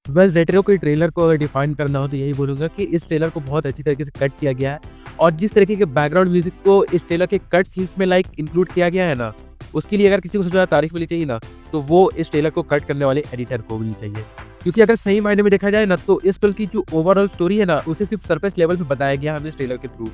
Well retro के trailer को अगर डिफाइन करना हो तो यही बोलूँगा कि इस ट्रेलर को बहुत अच्छी तरीके से कट किया गया है और जिस तरीके के बैकग्राउंड म्यूज़िक को इस ट्रेलर के कट सीन्स में इंक्लूड किया गया है ना, उसके लिए अगर किसी को सबसे ज़्यादा तारीफ़ मिलनी चाहिए ना, तो वो इस ट्रेलर को कट करने वाले एडिटर को मिलनी चाहिए। क्योंकि अगर सही मायने में देखा जाए ना, तो इस फ़िल्म की जो ओवरऑल स्टोरी है ना, उसे सिर्फ़ सरफेस लेवल पे बताया गया है हमें इस ट्रेलर के थ्रू।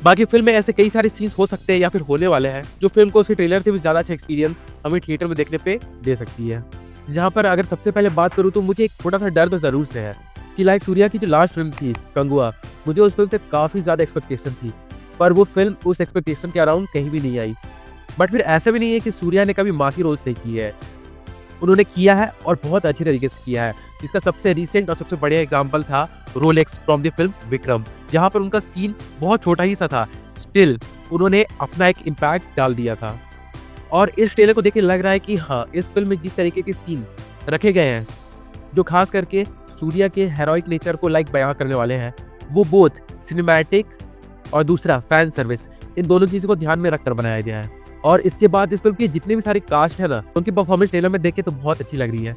बाकी फ़िल्म में ऐसे कई सारे सीन्स हो सकते हैं या फिर होने वाले हैं, जो फ़िल्म को उसके ट्रेलर से भी ज़्यादा अच्छा एक्सपीरियंस हमें थिएटर में देखने पे दे सकती है। जहाँ पर अगर सबसे पहले बात करूँ तो मुझे एक छोटा-सा डर तो ज़रूर से है कि सूर्या की जो लास्ट फ़िल्म थी कंगुआ, मुझे उस फ़िल्म से काफ़ी ज़्यादा एक्सपेक्टेशन थी, पर वो फ़िल्म उस एक्सपेक्टेशन के अराउंड कहीं भी नहीं आई। बट फिर ऐसा भी नहीं है कि सूर्या ने कभी मासी रोल्स नहीं किए हैं। उन्होंने किया है और बहुत अच्छे तरीके से किया है। इसका सबसे रीसेंट और सबसे बढ़िया एग्ज़ाम्पल था Rolex from the film Vikram, जहाँ पर उनका सीन बहुत छोटा ही सा था, स्टिल उन्होंने अपना एक इम्पैक्ट डाल दिया था। और इस ट्रेलर को देख के लग रहा है कि हाँ, इस फ़िल्म में जिस तरीके के सीन्स रखे गए हैं, जो ख़ास करके सूर्या के हेरोइक नेचर को बयाँ करने वाले हैं, वो बोथ सिनेमैटिक और दूसरा फैन सर्विस, इन दोनों चीज़ों को ध्यान में रखकर बनाया गया है। और इसके बाद इस फ़िल्म की जितने भी सारे कास्ट है ना, उनकी परफॉर्मेंस ट्रेलर में देख के तो बहुत अच्छी लग रही है।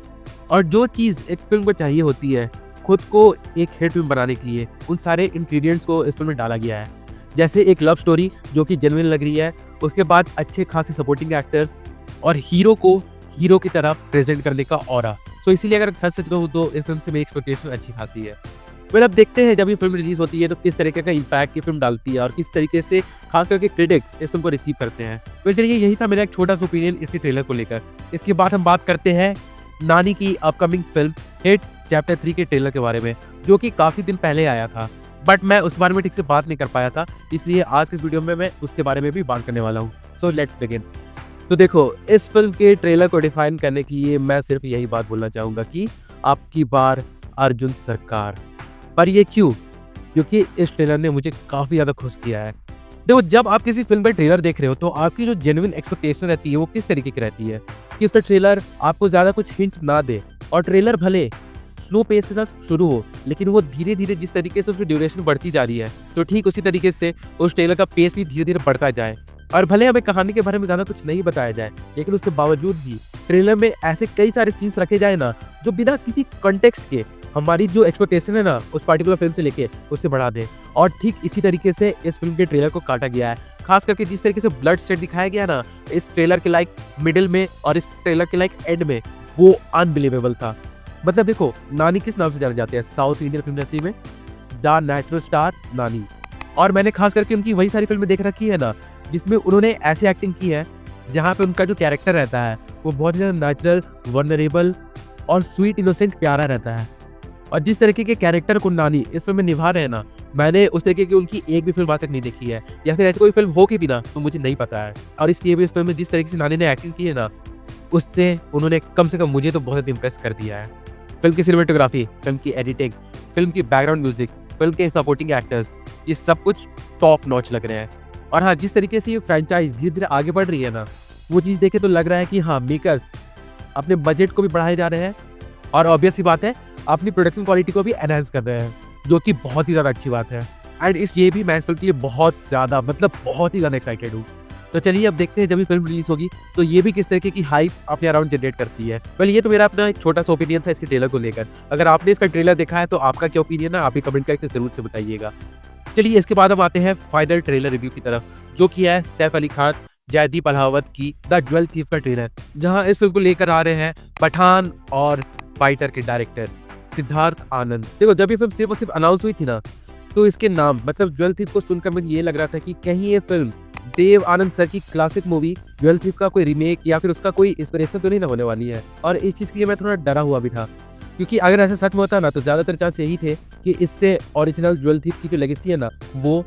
और जो चीज़ एक फ़िल्म को चाहिए होती है, खुद को एक हिट फ़िल्म बनाने के लिए, उन सारे इंग्रीडिएंट्स को इस फ़िल्म में डाला गया है। जैसे एक लव स्टोरी जो कि जेन्युइन लग रही है, उसके बाद अच्छे खासे सपोर्टिंग एक्टर्स और हीरो को हीरो की तरह प्रेज़ेंट करने का ऑरा। सो इसीलिए अगर सच-सच कहूँ तो इस फ़िल्म से मेरी एक्सपेक्टेशन अच्छी खासी है। वेल अब देखते हैं जब ये फ़िल्म रिलीज़ होती है तो किस तरीके का इम्पैक्ट ये फ़िल्म डालती है और किस तरीके से ख़ास करके क्रिटिक्स इस फ़िल्म को रिसीव करते हैं। तो चलिए यही था मेरा एक छोटा-सा ओपिनियन इसके ट्रेलर को लेकर। इसके बाद हम बात करते हैं नानी की अपकमिंग फ़िल्म हिट चैप्टर 3 के ट्रेलर के बारे में, जो कि काफ़ी दिन पहले आया था। बट मैं उस बारे में ठीक से बात नहीं कर पाया था, इसलिए आज के इस वीडियो में मैं उसके बारे में भी बात करने वाला हूँ। So let's begin. तो देखो, इस फ़िल्म के ट्रेलर को डिफाइन करने के लिए मैं सिर्फ यही बात बोलना चाहूँगा कि अब की बार अर्जुन सरकार। पर ये क्यों? क्योंकि इस ट्रेलर ने मुझे काफ़ी ज़्यादा खुश किया है। देखो, जब आप किसी फ़िल्म का ट्रेलर देख रहे हो तो आपकी जो जेन्युइन एक्सपेक्टेशन रहती है वो किस तरीके की रहती है कि उसका ट्रेलर आपको ज़्यादा कुछ हिंट ना दे और ट्रेलर भले स्लो पेस के साथ शुरू हो, लेकिन वो धीरे-धीरे जिस तरीके से उसकी ड्यूरेशन बढ़ती जा रही है, तो ठीक उसी तरीके से उस ट्रेलर का पेस भी धीरे-धीरे बढ़ता जाए। और भले हमें कहानी के बारे में ज़्यादा कुछ नहीं बताया जाए, लेकिन उसके बावजूद भी ट्रेलर में ऐसे कई सारे सीन्स रखे जाए ना, जो बिना किसी कॉन्टेक्स्ट के हमारी जो एक्सपेक्टेशन है ना, उस पार्टिकुलर फ़िल्म से लेके उससे बढ़ा दें। और ठीक इसी तरीके से इस फ़िल्म के ट्रेलर को काटा गया है। ख़ास करके जिस तरीके से ब्लड स्टेट दिखाया गया ना, इस ट्रेलर के मिडल में और इस ट्रेलर के एंड में, वो अनबिलीवेबल था। मतलब देखो, नानी किस नाम से जाने जाते हैं साउथ इंडियन फिल्म इंडस्ट्री में? द नेचुरल स्टार नानी। और मैंने खास करके उनकी वही सारी फिल्में देख रखी है ना, जिसमें उन्होंने ऐसी एक्टिंग की है जहाँ पे उनका जो कैरेक्टर रहता है वो बहुत ही ज़्यादा नेचुरल, वल्नरेबल और स्वीट इनोसेंट प्यारा रहता है। और जिस तरीके के कैरेक्टर को नानी इस फिल्म में निभा रहे हैं ना, मैंने उस तरीके की उनकी एक भी फिल्म आज तक नहीं देखी है, या फिर ऐसी कोई फिल्म हो के भी ना तो मुझे नहीं पता है। और इसलिए भी इस फिल्म में जिस तरीके से नानी ने एक्टिंग की है ना, उससे उन्होंने कम से कम मुझे तो बहुत इम्प्रेस कर दिया है। फिल्म की सिनेमेटोग्राफी, फिल्म की एडिटिंग, फिल्म की बैकग्राउंड म्यूजिक, फिल्म के सपोर्टिंग एक्टर्स, ये सब कुछ टॉप नॉच लग रहे हैं। और हाँ, जिस तरीके से ये फ्रेंचाइज धीरे-धीरे आगे बढ़ रही है ना, वो चीज़ देखे तो लग रहा है कि हाँ, मेकर्स अपने बजट को भी बढ़ाए जा रहे हैं और ऑब्वियस सी बात है, अपनी प्रोडक्शन क्वालिटी को भी एनहांस कर रहे हैं, जो कि बहुत ही ज़्यादा अच्छी बात है। एंड इसलिए भी मैं इस फिल्म के लिए बहुत ज़्यादा बहुत ही ज़्यादा एक्साइटेड हूँ। तो चलिए अब देखते हैं जब ये फिल्म रिलीज होगी तो ये भी किस तरीके की हाइप अपने अराउंड जनरेट करती है। वेल ये तो मेरा अपना एक छोटा सा ओपिनियन था इसके ट्रेलर को लेकर। अगर आपने इसका ट्रेलर देखा है तो आपका क्या ओपिनियन है, आप ही कमेंट करके जरूर से बताइएगा। चलिए इसके बाद हम आते हैं फाइनल ट्रेलर रिव्यू की तरफ, जो कि है सैफ अली खान, जयदीप अलावत की द ज्वेल थीफ का ट्रेलर, जहां इस फिल्म को लेकर आ रहे हैं पठान और फाइटर के डायरेक्टर सिद्धार्थ आनंद। देखो, जब ये फिल्म सिर्फ और सिर्फ अनाउंस हुई थी ना, तो इसके नाम ज्वेल थीफ को सुनकर मुझे ये लग रहा था कि कहीं ये फिल्म देव आनंद सर की क्लासिक मूवी ज्वेल थीफ का कोई रीमेक या फिर उसका कोई इंस्पिरेशन तो नहीं ना होने वाली है। और इस चीज़ के लिए मैं थोड़ा डरा हुआ भी था, क्योंकि अगर ऐसा सच में होता ना तो ज़्यादातर चांस यही थे कि इससे ओरिजिनल ज्वेल थीफ की जो लेगेसी है ना, वो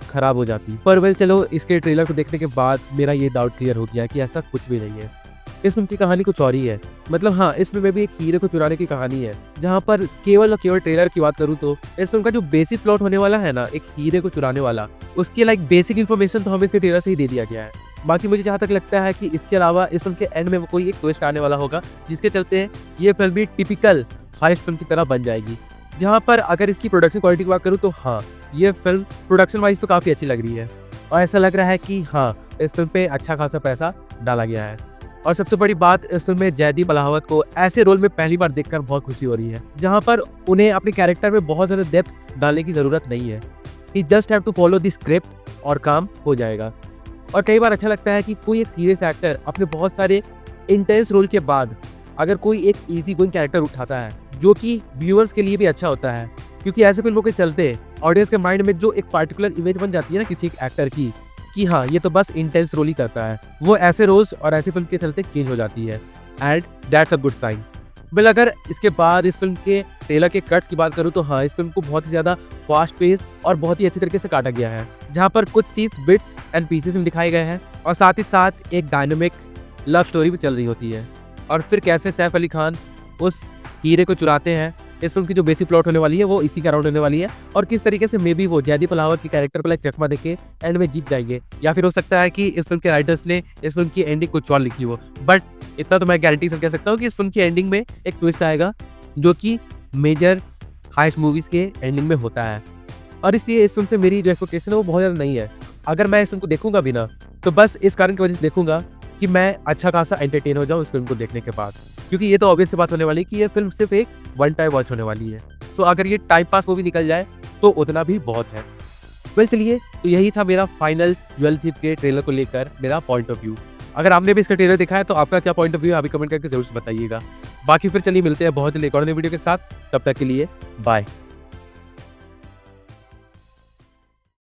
खराब हो जाती। पर वेल चलो, इसके ट्रेलर को देखने के बाद मेरा ये डाउट क्लियर हो गया कि ऐसा कुछ भी नहीं है। इस फिल्म की कहानी कुछ और ही है। हाँ, इस फिल्म में भी एक हीरे को चुराने की कहानी है, जहाँ पर केवल और केवल ट्रेलर की बात करूँ तो इस फिल्म का जो बेसिक प्लॉट होने वाला है ना, एक हीरे को चुराने वाला, उसके बेसिक इन्फॉर्मेशन तो हमें इसके ट्रेलर से ही दे दिया गया है। बाकी मुझे जहाँ तक लगता है कि इसके अलावा इस फिल्म के एंड में कोई एक ट्विस्ट आने वाला होगा, जिसके चलते ये फिल्म भी टिपिकल हाइस्ट फिल्म की तरह बन जाएगी। जहाँ पर अगर इसकी प्रोडक्शन क्वालिटी की बात करूँ तो हाँ, ये फिल्म प्रोडक्शन वाइज तो काफ़ी अच्छी लग रही है और ऐसा लग रहा है कि हाँ, इस फिल्म पे अच्छा खासा पैसा डाला गया है। और सबसे बड़ी बात, इस फिल्म में जयदीप अलावत को ऐसे रोल में पहली बार देखकर बहुत खुशी हो रही है, जहाँ पर उन्हें अपने कैरेक्टर में बहुत ज़्यादा डेप्थ डालने की ज़रूरत नहीं है। He just have to follow the script और काम हो जाएगा। और कई बार अच्छा लगता है कि कोई एक सीरियस एक्टर अपने बहुत सारे इंटेंस रोल के बाद अगर कोई एक ईज़ी गोइंग कैरेक्टर उठाता है, जो कि व्यूअर्स के लिए भी अच्छा होता है, क्योंकि ऐसे फिल्मों के चलते ऑडियंस के माइंड में जो एक पार्टिकुलर इमेज बन जाती है ना किसी एक एक्टर की, कि हाँ ये तो बस इंटेंस रोल ही करता है, वो ऐसे रोल्स और ऐसी फिल्म के चलते चेंज हो जाती है। And that's a good sign. बिल अगर इसके बाद इस फिल्म के ट्रेलर के कट्स की बात करूँ तो हाँ, इस फिल्म को बहुत ही ज़्यादा फास्ट पेस और बहुत ही अच्छी तरीके से काटा गया है, जहाँ पर कुछ सीन्स बिट्स एंड पीसेस में दिखाए गए हैं और साथ ही साथ एक डायनामिक लव स्टोरी भी चल रही होती है। और फिर कैसे सैफ अली खान उस हीरे को चुराते हैं, इस फिल्म की जो बेसिक प्लॉट होने वाली है वो इसी के अराउंड होने वाली है, और किस तरीके से मे बी वो जयदीप अलावत के कैरेक्टर को चकमा देके एंड में जीत जाएंगे, या फिर हो सकता है कि इस फिल्म के राइटर्स ने इस फिल्म की एंडिंग कुछ और लिखी हो। बट इतना तो मैं गारंटी से कह सकता हूँ कि इस फिल्म की एंडिंग में एक ट्विस्ट आएगा, जो कि मेजर हाइस्ट मूवीज के एंडिंग में होता है। और इसलिए इस फिल्म से मेरी जो एक्सपेक्टेशन है वो बहुत ज़्यादा नहीं है। अगर मैं इस फिल्म को देखूंगा भी ना, तो बस इस कारण की वजह से देखूंगा कि मैं अच्छा खासा एंटरटेन हो जाऊं इस फिल्म को देखने के बाद, क्योंकि ये तो ऑब्वियस सी बात होने वाली है कि ये फिल्म सिर्फ एक वन टाइम वॉच होने वाली है। सो अगर ये टाइम पास मूवी निकल जाए तो उतना भी बहुत है। वेल चलिए, तो यही था मेरा फाइनल ज्वेल थीफ के ट्रेलर को लेकर मेरा पॉइंट ऑफ व्यू। अगर आपने भी इसका ट्रेलर देखा है तो आपका क्या पॉइंट ऑफ व्यू है अभी कमेंट करके जरूर से बताइएगा। बाकी फिर चलिए मिलते हैं बहुत जल्द एक और नई वीडियो के साथ, तब तक के लिए बाय।